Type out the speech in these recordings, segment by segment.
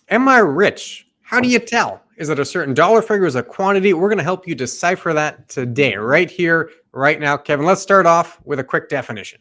Am I rich? How do you tell? Is it a certain dollar figure? Is it a quantity? We're going to help you decipher that today, right here, right now. Kevin, let's start off with a quick definition.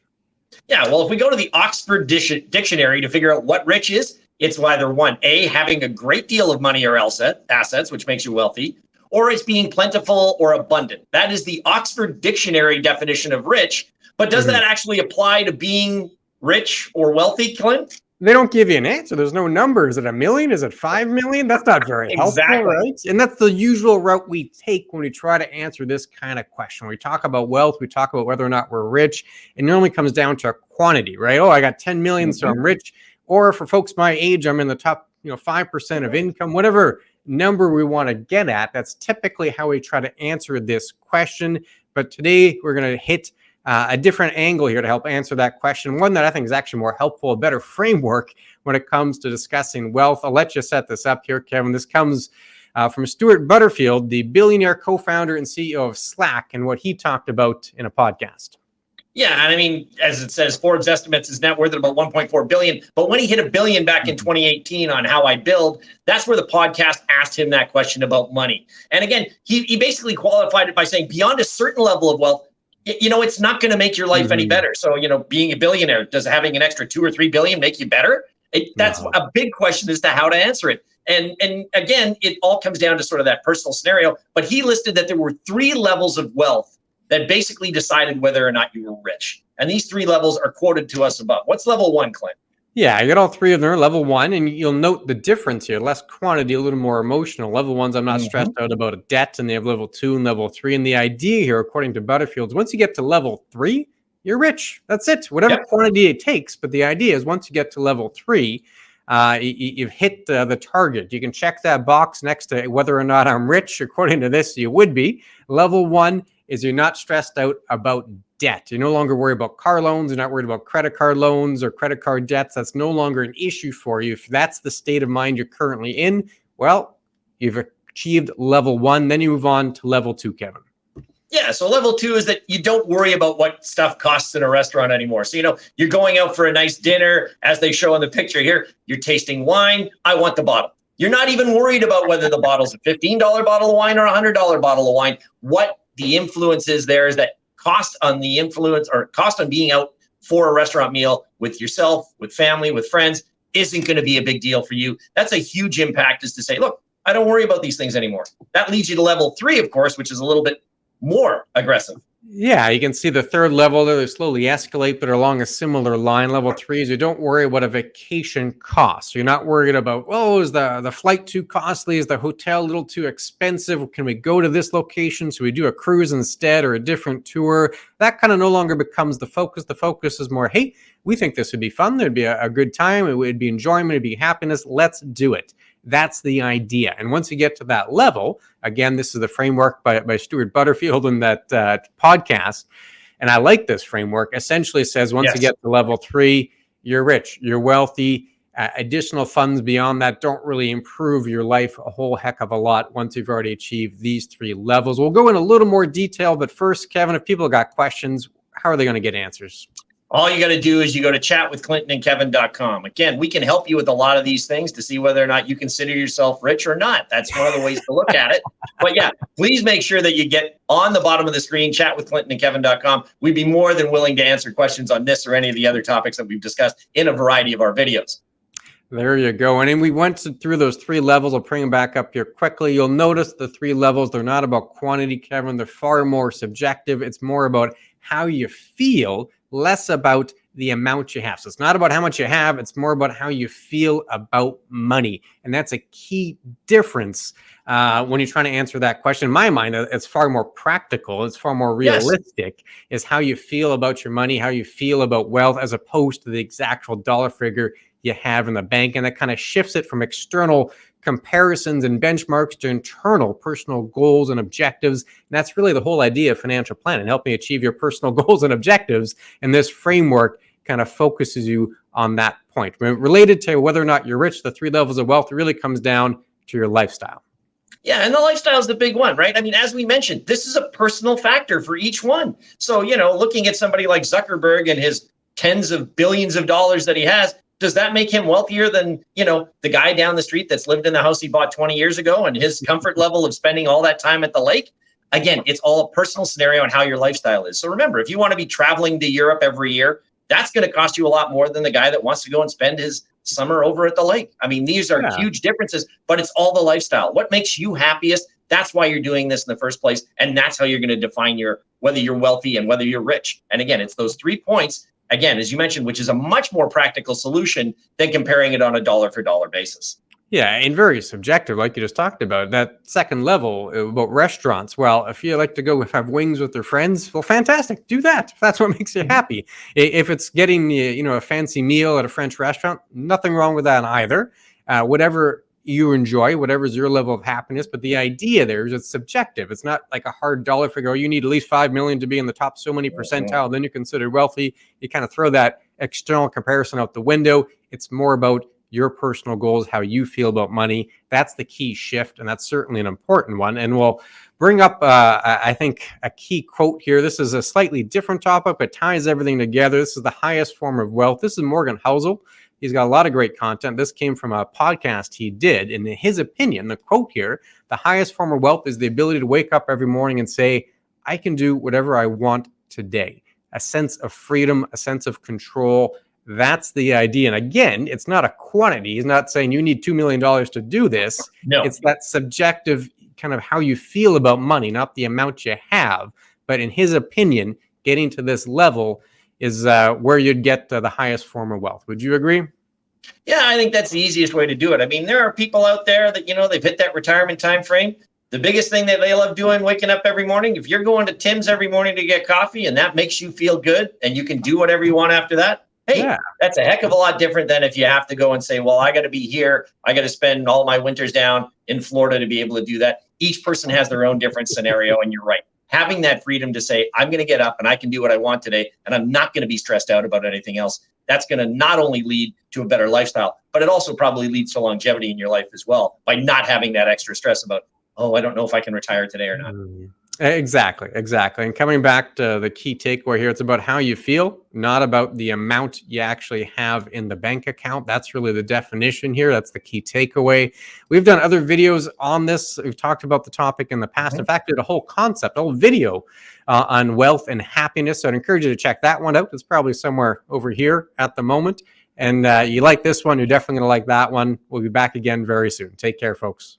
Yeah, well, if we go to the Oxford Dictionary to figure out what rich is, it's either one, A, having a great deal of money or assets, which makes you wealthy, or it's being plentiful or abundant. That is the Oxford Dictionary definition of rich. But does that actually apply to being rich or wealthy, Clint? They don't give you an answer. There's no number. Is it 1 million? Is it 5 million? That's not very helpful, right? And that's the usual route we take when we try to answer this kind of question. We talk about wealth. We talk about whether or not we're rich. It normally comes down to a quantity, right? Oh, I got 10 million, so I'm rich. Or for folks my age, I'm in the top 5% of income, whatever number we want to get at. That's typically how we try to answer this question. But today we're going to hit a different angle here to help answer that question. One that I think is actually more helpful, a better framework when it comes to discussing wealth. I'll let you set this up here, Kevin. This comes from Stuart Butterfield, the billionaire co-founder and CEO of Slack, and what he talked about in a podcast. Yeah, and I mean, as it says, Forbes estimates his net worth at about 1.4 billion. But when he hit $1 billion back in 2018 on How I Build, that's where the podcast asked him that question about money. And again, he basically qualified it by saying beyond a certain level of wealth, it's not going to make your life any better. So, being a billionaire, does having an extra 2 or 3 billion make you better? That's a big question as to how to answer it. And again, it all comes down to sort of that personal scenario. But he listed that there were 3 levels of wealth that basically decided whether or not you were rich. And these 3 levels are quoted to us above. What's level 1, Clint? Yeah, I got all 3 of them. Level 1, and you'll note the difference here. Less quantity, a little more emotional. Level 1's, I'm not stressed out about a debt, and they have level 2 and level 3. And the idea here, according to Butterfield, is once you get to level 3, you're rich. That's it. Whatever quantity it takes. But the idea is once you get to level 3, you've hit the target. You can check that box next to whether or not I'm rich. According to this, you would be. Level 1 is you're not stressed out about debt. You're no longer worried about car loans. You're not worried about credit card loans or credit card debts. That's no longer an issue for you. If that's the state of mind you're currently in, well, you've achieved level 1. Then you move on to level 2, Kevin. Yeah, so level 2 is that you don't worry about what stuff costs in a restaurant anymore. So, you're going out for a nice dinner, as they show in the picture here. You're tasting wine. I want the bottle. You're not even worried about whether the bottle's a $15 bottle of wine or a $100 bottle of wine. What the influence is there is that cost on the influence or cost on being out for a restaurant meal with yourself, with family, with friends isn't going to be a big deal for you. That's a huge impact, is to say, look, I don't worry about these things anymore. That leads you to level 3, of course, which is a little bit more aggressive. Yeah, you can see the 3rd level there. They slowly escalate, but along a similar line. Level 3 is you don't worry what a vacation costs. So you're not worried about, is the flight too costly? Is the hotel a little too expensive? Can we go to this location? Should we do a cruise instead or a different tour? That kind of no longer becomes the focus. The focus is more, hey, we think this would be fun. There'd be a good time. It would be enjoyment. It'd be happiness. Let's do it. That's the idea. And once you get to that level, again, this is the framework by Stuart Butterfield in that podcast. And I like this framework. Essentially says once you get to level 3, you're rich, you're wealthy. Additional funds beyond that don't really improve your life a whole heck of a lot once you've already achieved these 3 levels. We'll go in a little more detail. But first, Kevin, if people got questions, how are they going to get answers? All you got to do is you go to chatwithclintonandkevin.com. Again, we can help you with a lot of these things to see whether or not you consider yourself rich or not. That's one of the ways to look at it. But yeah, please make sure that you get on the bottom of the screen, chatwithclintonandkevin.com. We'd be more than willing to answer questions on this or any of the other topics that we've discussed in a variety of our videos. There you go. And then we went through those 3 levels. I'll bring them back up here quickly. You'll notice the 3 levels, they're not about quantity, Kevin. They're far more subjective. It's more about how you feel, less about the amount you have. So it's not about how much you have. It's more about how you feel about money. And that's a key difference when you're trying to answer that question. In my mind, it's far more practical. It's far more realistic, is how you feel about your money, how you feel about wealth, as opposed to the exact dollar figure you have in the bank. And that kind of shifts it from external comparisons and benchmarks to internal personal goals and objectives. And that's really the whole idea of financial planning, helping achieve your personal goals and objectives. And this framework kind of focuses you on that point. Related to whether or not you're rich, the 3 levels of wealth really comes down to your lifestyle. Yeah, and the lifestyle is the big one, right? I mean, as we mentioned, this is a personal factor for each one. So, looking at somebody like Zuckerberg and his tens of billions of dollars that he has, Does that make him wealthier than, the guy down the street that's lived in the house he bought 20 years ago and his comfort level of spending all that time at the lake? Again, it's all a personal scenario and how your lifestyle is. So remember, if you want to be traveling to Europe every year, that's going to cost you a lot more than the guy that wants to go and spend his summer over at the lake. I mean, these are huge differences, but it's all the lifestyle. What makes you happiest? That's why you're doing this in the first place. And that's how you're going to define whether you're wealthy and whether you're rich. And again, it's those 3 points, again, as you mentioned, which is a much more practical solution than comparing it on a dollar for dollar basis. Yeah, and very subjective, like you just talked about. That second level about restaurants. Well, if you like to go have wings with your friends, well, fantastic. Do that. If that's what makes you happy. If it's getting a fancy meal at a French restaurant, nothing wrong with that either. Whatever you enjoy, whatever's your level of happiness. But the idea there is it's subjective. It's not like a hard dollar figure. Oh, you need at least 5 million to be in the top so many percentile. Then you're considered wealthy. You kind of throw that external comparison out the window. It's more about your personal goals, how you feel about money. That's the key shift, and that's certainly an important one. And we'll bring up, I think, a key quote here. This is a slightly different topic, but ties everything together. This is the highest form of wealth. This is Morgan Housel. He's got a lot of great content. This came from a podcast he did. In his opinion, the quote here, the highest form of wealth is the ability to wake up every morning and say, I can do whatever I want today. A sense of freedom, a sense of control. That's the idea. And again, it's not a quantity. He's not saying you need $2 million to do this. No. It's that subjective kind of how you feel about money, not the amount you have. But in his opinion, getting to this level is where you'd get the highest form of wealth. Would you agree? Yeah, I think that's the easiest way to do it. I mean, there are people out there that, they've hit that retirement time frame. The biggest thing that they love doing, waking up every morning, if you're going to Tim's every morning to get coffee and that makes you feel good and you can do whatever you want after that, hey, that's a heck of a lot different than if you have to go and say, well, I got to be here. I got to spend all my winters down in Florida to be able to do that. Each person has their own different scenario. And you're right. Having that freedom to say, I'm going to get up and I can do what I want today. And I'm not going to be stressed out about anything else. That's going to not only lead to a better lifestyle, but it also probably leads to longevity in your life as well by not having that extra stress about, I don't know if I can retire today or not. Exactly. And coming back to the key takeaway here, it's about how you feel, not about the amount you actually have in the bank account. That's really the definition here. That's the key takeaway. We've done other videos on this. We've talked about the topic in the past. In fact, did a whole concept, a whole video on wealth and happiness. So I'd encourage you to check that one out. It's probably somewhere over here at the moment. And you like this one, you're definitely going to like that one. We'll be back again very soon. Take care, folks.